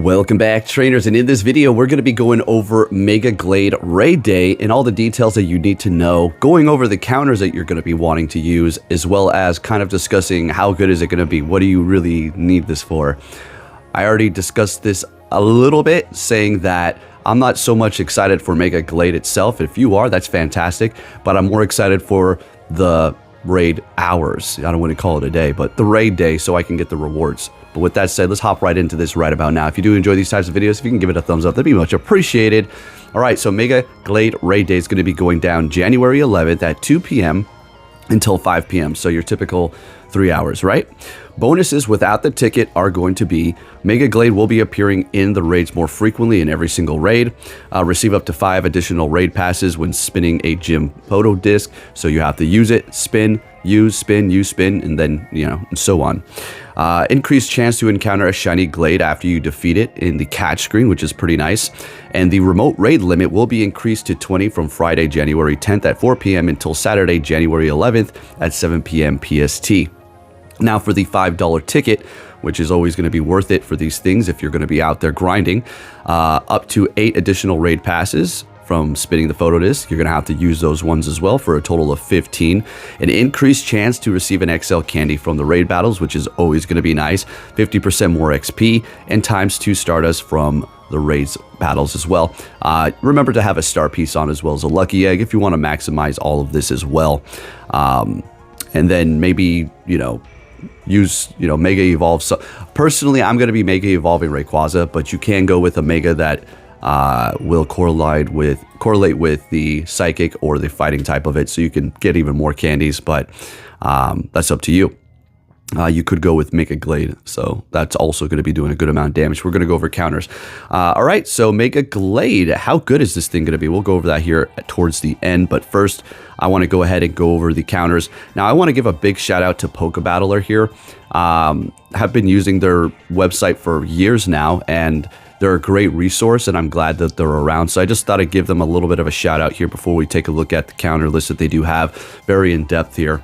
Welcome back, trainers, and in this video we're going to be going over Mega Glade Raid Day and all the details that you need to know, going over the counters that you're going to be wanting to use, as well as kind of discussing how good is it going to be, what do you really need this for. I already discussed this a little bit, saying that I'm not so much excited for Mega Glade itself. If you are, that's fantastic, but I'm more excited for the raid hours. I don't want to call it a day, but the raid day, so I can get the rewards. But with that said, let's hop right into this right about now. If you do enjoy these types of videos, if you can give it a thumbs up, that'd be much appreciated. All right, so Mega Glade Raid Day is going to be going down January 11th at 2 p.m. until 5 p.m. So your typical 3 hours, right? Bonuses without the ticket are going to be Mega Glade will be appearing in the raids more frequently in every single raid. Receive up to 5 additional raid passes when spinning a gym photo disc. So you have to use it, spin, use, spin, and then, and so on. Increased chance to encounter a shiny Glade after you defeat it in the catch screen, which is pretty nice. And the remote raid limit will be increased to 20 from Friday, January 10th at 4 p.m. until Saturday, January 11th at 7 p.m. PST. Now for the $5 ticket, which is always going to be worth it for these things if you're going to be out there grinding, up to 8 additional raid passes from spinning the photo disc. You're going to have to use those ones as well for a total of 15. An increased chance to receive an XL candy from the raid battles, which is always going to be nice. 50% more XP and ×2 Stardust from the raids battles as well. Remember to have a star piece on as well as a lucky egg if you want to maximize all of this as well. And then maybe, use Mega Evolve. So personally, I'm going to be Mega Evolving Rayquaza, but you can go with a Mega that will correlate with the Psychic or the Fighting type of it, so you can get even more candies, but that's up to you. You could go with Mega Glade, so that's also going to be doing a good amount of damage. We're going to go over counters. All right, so Mega Glade, how good is this thing going to be? We'll go over that here towards the end, but first, I want to go ahead and go over the counters. Now, I want to give a big shout out to Pokebattler here. Have been using their website for years now, and they're a great resource, and I'm glad that they're around. So I just thought I'd give them a little bit of a shout out here before we take a look at the counter list that they do have. Very in-depth here.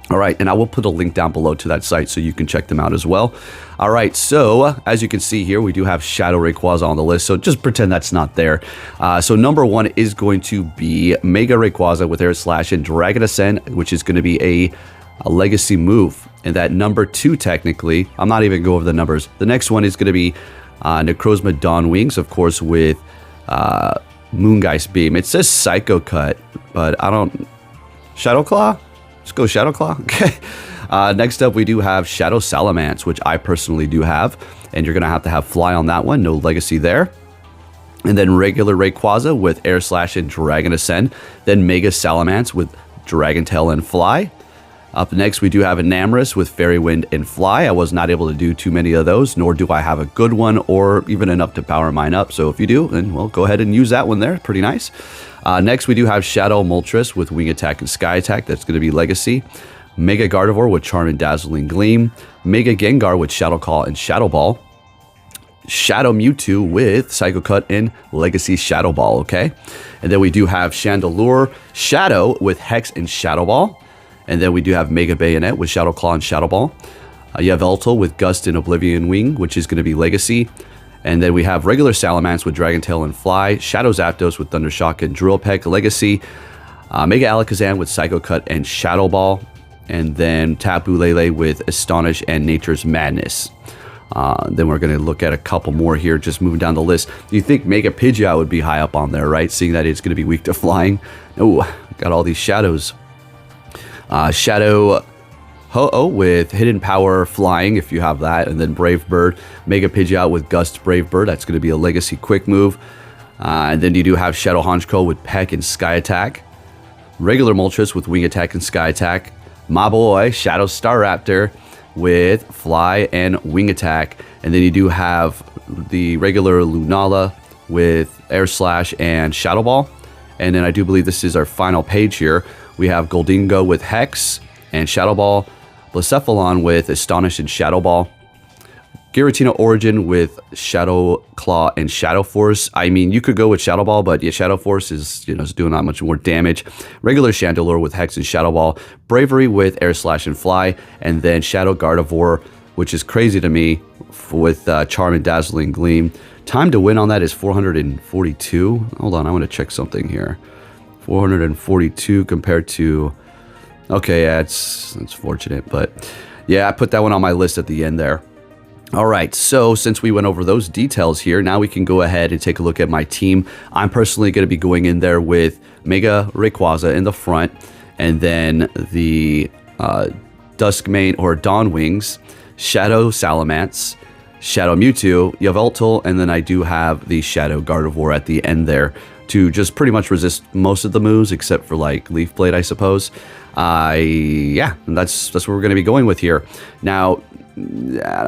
All right, and I will put a link down below to that site so you can check them out as well. All right, so as you can see here, we do have Shadow Rayquaza on the list, so just pretend that's not there. So number 1 is going to be Mega Rayquaza with Air Slash and Dragon Ascend, which is going to be a legacy move. And that number 2, technically, I'm not even going over the numbers. The next one is going to be Necrozma Dawn Wings, of course, with Moongeist Beam. It says Psycho Cut, but I don't... Shadow Claw? Let's go Shadow Claw. Okay. Next up, we do have Shadow Salamence, which I personally do have. And you're going to have Fly on that one. No legacy there. And then regular Rayquaza with Air Slash and Dragon Ascend. Then Mega Salamence with Dragon Tail and Fly. Up next, we do have Enamorus with Fairy Wind and Fly. I was not able to do too many of those, nor do I have a good one or even enough to power mine up. So if you do, then, well, go ahead and use that one there. Pretty nice. Next, we do have Shadow Moltres with Wing Attack and Sky Attack. That's going to be Legacy. Mega Gardevoir with Charm and Dazzling Gleam. Mega Gengar with Shadow Claw and Shadow Ball. Shadow Mewtwo with Psycho Cut and Legacy Shadow Ball, okay? And then we do have Chandelure Shadow with Hex and Shadow Ball. And then we do have Mega Bayonet with Shadow Claw and Shadow Ball. You have Yveltal with Gust and Oblivion Wing, which is going to be Legacy. And then we have regular Salamence with Dragon Tail and Fly. Shadow Zapdos with Thunder Shock and Drill Peck, Legacy. Mega Alakazam with Psycho Cut and Shadow Ball. And then Tapu Lele with Astonish and Nature's Madness. Then we're going to look at a couple more here, just moving down the list. You think Mega Pidgeot would be high up on there, right? Seeing that it's going to be weak to flying. No, got all these shadows. Shadow Ho-Oh with Hidden Power Flying, if you have that. And then Brave Bird. Mega Pidgeot with Gust Brave Bird. That's going to be a Legacy Quick Move. And then you do have Shadow Honchkrow with Peck and Sky Attack. Regular Moltres with Wing Attack and Sky Attack. My boy, Shadow Staraptor with Fly and Wing Attack. And then you do have the regular Lunala with Air Slash and Shadow Ball. And then I do believe this is our final page here. We have Goldingo with Hex and Shadow Ball. Blacephalon with Astonish and Shadow Ball. Giratina Origin with Shadow Claw and Shadow Force. I mean, you could go with Shadow Ball, but yeah, Shadow Force is, is doing not much more damage. Regular Chandelure with Hex and Shadow Ball. Bravery with Air Slash and Fly. And then Shadow Gardevoir which is crazy to me with Charm and Dazzling Gleam. Time to win on that is 442. Hold on, I want to check something here. 442 compared to... Okay, yeah, it's fortunate, but yeah, I put that one on my list at the end there. All right, so since we went over those details here, now we can go ahead and take a look at my team. I'm personally going to be going in there with Mega Rayquaza in the front, and then the Duskmane or Dawn Wings, Shadow Salamence, Shadow Mewtwo, Yveltal, and then I do have the Shadow Gardevoir at the end there to just pretty much resist most of the moves except for like Leaf Blade, I suppose. Yeah, that's what we're going to be going with here. Now, I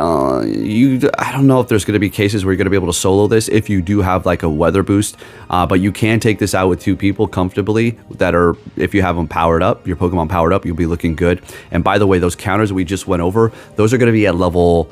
don't know if there's going to be cases where you're going to be able to solo this if you do have like a weather boost, but you can take this out with 2 people comfortably that are, if you have them powered up, your Pokemon powered up, you'll be looking good. And by the way, those counters we just went over, those are going to be at level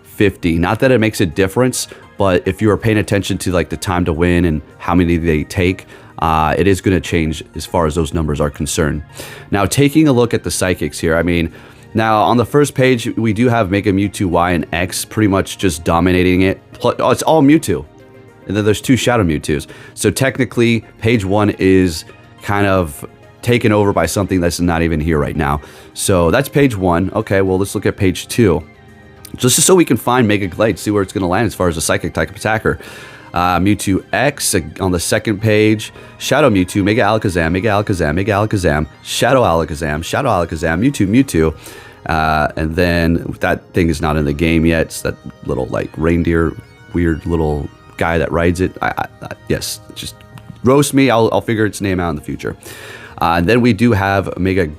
50. Not that it makes a difference, but if you are paying attention to like the time to win and how many they take, it is going to change as far as those numbers are concerned. Now, taking a look at the Psychics here, I mean, now on the first page, we do have Mega Mewtwo Y and X pretty much just dominating it. Oh, it's all Mewtwo. And then there's 2 Shadow Mewtwo's. So technically, page 1 is kind of taken over by something that's not even here right now. So that's page 1. Okay, well, let's look at page 2. Just so we can find Mega Glade, see where it's going to land as far as a Psychic type attacker. Mewtwo X on the second page, Shadow Mewtwo, Mega Alakazam, Mega Alakazam, Mega Alakazam, Shadow Alakazam, Shadow Alakazam, Mewtwo, Mewtwo, and then that thing is not in the game yet. It's that little like reindeer, weird little guy that rides it. Yes, just roast me. I'll figure its name out in the future. And then we do have Mega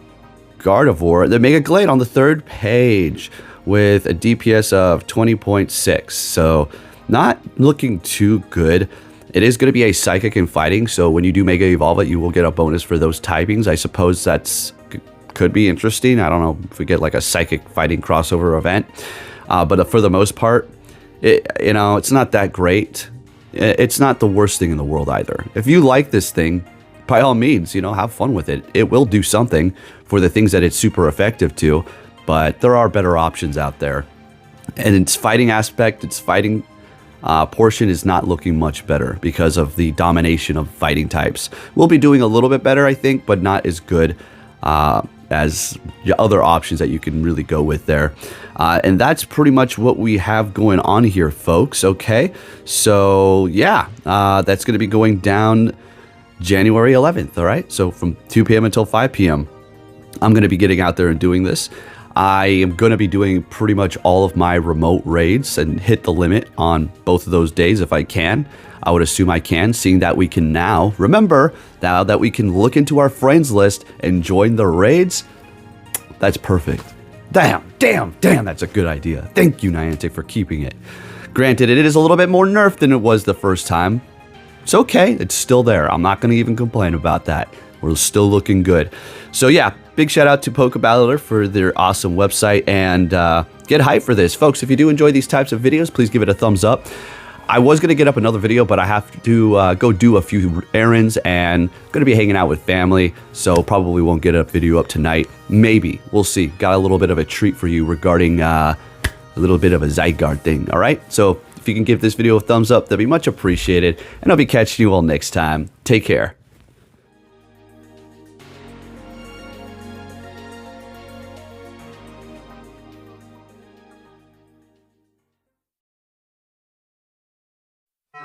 Gardevoir, the Mega Glade on the third page with a DPS of 20.6. So not looking too good. It is going to be a Psychic and Fighting, so when you do Mega Evolve it, you will get a bonus for those typings. I suppose that's could be interesting. I don't know if we get like a Psychic Fighting crossover event, but for the most part, it's not that great. It's not the worst thing in the world either. If you like this thing, by all means, have fun with it. It will do something for the things that it's super effective to, but there are better options out there. And its fighting aspect, its fighting portion is not looking much better because of the domination of fighting types. We'll be doing a little bit better, I think, but not as good as the other options that you can really go with there. And that's pretty much what we have going on here, folks. Okay, so yeah, that's going to be going down January 11th. All right, so from 2 p.m. until 5 p.m. I'm going to be getting out there and doing this. I am going to be doing pretty much all of my remote raids and hit the limit on both of those days if I can. I would assume I can, seeing that we can now, remember, now that we can look into our friends list and join the raids. That's perfect. Damn, that's a good idea. Thank you, Niantic, for keeping it. Granted, it is a little bit more nerfed than it was the first time. It's okay, it's still there. I'm not going to even complain about that. We're still looking good. So yeah, big shout out to Pokebattler for their awesome website, and get hyped for this. Folks, if you do enjoy these types of videos, please give it a thumbs up. I was going to get up another video, but I have to go do a few errands and going to be hanging out with family, so probably won't get a video up tonight. Maybe. We'll see. Got a little bit of a treat for you regarding a little bit of a Zygarde thing, all right? So if you can give this video a thumbs up, that'd be much appreciated, and I'll be catching you all next time. Take care.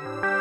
You